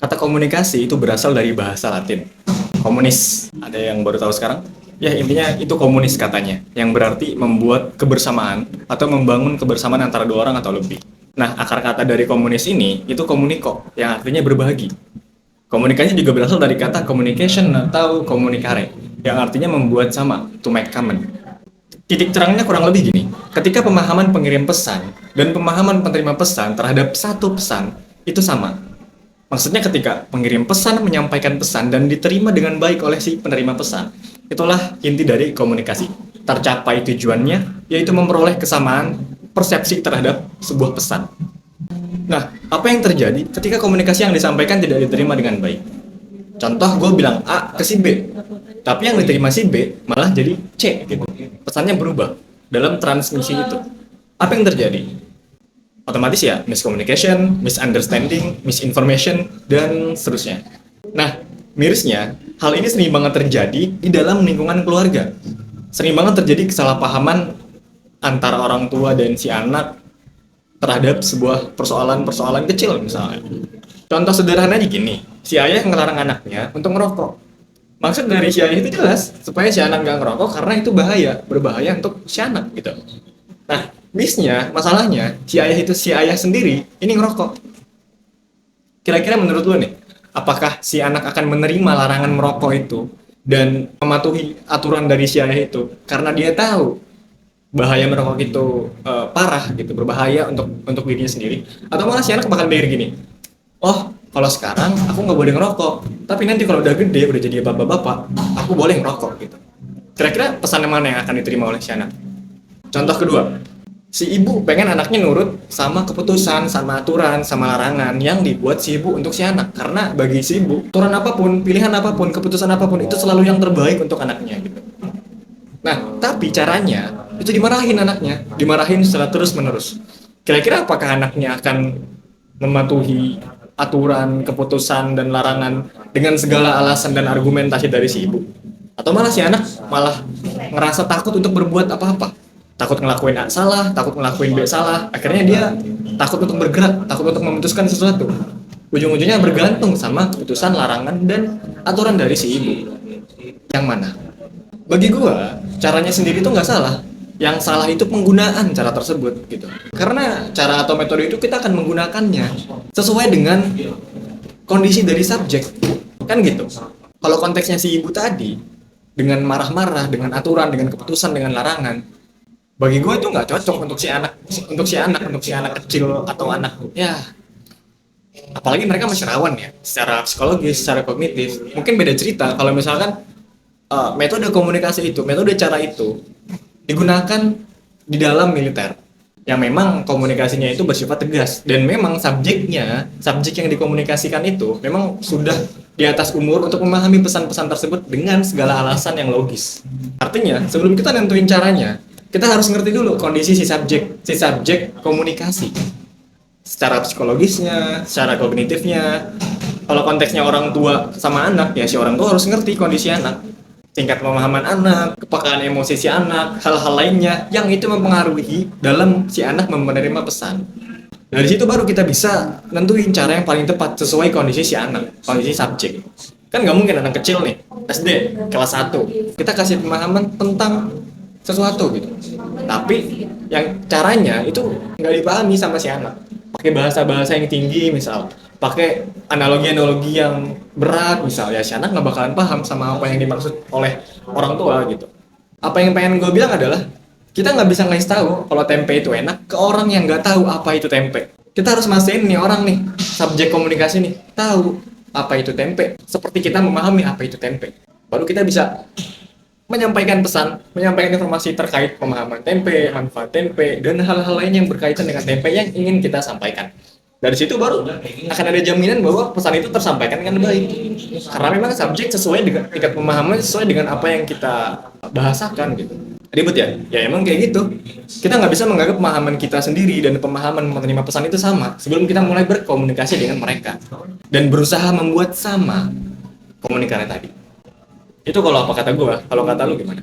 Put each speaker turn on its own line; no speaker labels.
Kata komunikasi itu berasal dari bahasa Latin. Komunis. Ada yang baru tahu sekarang? Ya, intinya itu komunis katanya, yang berarti membuat kebersamaan atau membangun kebersamaan antara dua orang atau lebih. Nah, akar kata dari komunis ini itu komuniko, yang artinya berbagi. Komunikasi juga berasal dari kata communication atau communicare, yang artinya membuat sama, to make common. Titik terangnya kurang lebih gini, ketika pemahaman pengirim pesan dan pemahaman penerima pesan terhadap satu pesan itu sama. Maksudnya ketika pengirim pesan menyampaikan pesan dan diterima dengan baik oleh si penerima pesan, itulah inti dari komunikasi. Tercapai tujuannya, yaitu memperoleh kesamaan persepsi terhadap sebuah pesan. Nah, apa yang terjadi ketika komunikasi yang disampaikan tidak diterima dengan baik? Contoh, gue bilang A ke si B, tapi yang diterima si B malah jadi C gitu. Pesannya berubah dalam transmisi itu. Apa yang terjadi? Otomatis ya miscommunication, misunderstanding, misinformation, dan seterusnya. Nah, mirisnya, hal ini sering banget terjadi di dalam lingkungan keluarga. Sering banget terjadi kesalahpahaman antara orang tua dan si anak terhadap sebuah persoalan-persoalan kecil misalnya. Contoh sederhananya gini, si ayah ngelarang anaknya untuk merokok. Maksud dari si ayah itu jelas, supaya si anak nggak ngerokok karena itu berbahaya untuk si anak gitu. Nah, masalahnya, si ayah sendiri ini ngerokok. Kira-kira menurut lo nih, apakah si anak akan menerima larangan merokok itu dan mematuhi aturan dari si ayah itu karena dia tahu bahaya merokok itu parah gitu, berbahaya untuk dirinya sendiri, atau malah si anak bakal mikir gini, oh kalau sekarang aku nggak boleh ngerokok, tapi nanti kalau udah gede, udah jadi bapak-bapak, aku boleh ngerokok gitu. Kira-kira pesan mana yang akan diterima oleh si anak? Contoh kedua, si ibu pengen anaknya nurut sama keputusan, sama aturan, sama larangan yang dibuat si ibu untuk si anak. Karena bagi si ibu, aturan apapun, pilihan apapun, keputusan apapun itu selalu yang terbaik untuk anaknya gitu. Nah, tapi caranya itu dimarahin anaknya, dimarahin secara terus-menerus. Kira-kira apakah anaknya akan mematuhi aturan, keputusan, dan larangan dengan segala alasan dan argumentasi dari si ibu? Atau malah si anak malah ngerasa takut untuk berbuat apa-apa? Takut ngelakuin A salah, takut ngelakuin B salah, akhirnya dia takut untuk bergerak, takut untuk memutuskan sesuatu. Ujung-ujungnya bergantung sama keputusan, larangan, dan aturan dari si ibu. Yang mana? Bagi gua, caranya sendiri itu nggak salah. Yang salah itu penggunaan cara tersebut gitu. Karena cara atau metode itu kita akan menggunakannya sesuai dengan kondisi dari subjek. Kan gitu. Kalau konteksnya si ibu tadi, dengan marah-marah, dengan aturan, dengan keputusan, dengan larangan, bagi gue itu nggak cocok untuk si anak kecil atau anak ya, apalagi mereka masih rawan ya secara psikologis, secara kognitif. Mungkin beda cerita kalau misalkan metode komunikasi itu, metode cara itu digunakan di dalam militer yang memang komunikasinya itu bersifat tegas dan memang subjek yang dikomunikasikan itu memang sudah di atas umur untuk memahami pesan-pesan tersebut dengan segala alasan yang logis. Artinya sebelum kita nentuin caranya, kita harus ngerti dulu kondisi si subjek komunikasi secara psikologisnya, secara kognitifnya. Kalau konteksnya orang tua sama anak, ya si orang tua harus ngerti kondisi anak, tingkat pemahaman anak, kepekaan emosi si anak, hal-hal lainnya yang itu mempengaruhi dalam si anak menerima pesan. Dari situ baru kita bisa nentuin cara yang paling tepat sesuai kondisi si anak, kondisi subjek. Kan nggak mungkin anak kecil nih, SD, kelas 1, kita kasih pemahaman tentang sesuatu gitu, tapi yang caranya itu nggak dipahami sama si anak, pakai bahasa-bahasa yang tinggi misal, pakai analogi-analogi yang berat misal, ya si anak nggak bakalan paham sama apa yang dimaksud oleh orang tua gitu. Apa yang pengen gue bilang adalah kita nggak bisa ngasih tahu kalau tempe itu enak ke orang yang nggak tahu apa itu tempe. Kita harus mastiin nih orang nih, subjek komunikasi nih, tahu apa itu tempe, seperti kita memahami apa itu tempe, baru kita bisa menyampaikan pesan, menyampaikan informasi terkait pemahaman tempe, manfaat tempe, dan hal-hal lain yang berkaitan dengan tempe yang ingin kita sampaikan. Dari situ baru akan ada jaminan bahwa pesan itu tersampaikan dengan baik. Karena memang subjek sesuai dengan tingkat pemahaman, sesuai dengan apa yang kita bahasakan gitu. Ribet ya? Ya emang kayak gitu. Kita nggak bisa menganggap pemahaman kita sendiri dan pemahaman menerima pesan itu sama sebelum kita mulai berkomunikasi dengan mereka. Dan berusaha membuat sama komunikasi tadi. Itu kalau apa kata gue, kalau kata lu gimana?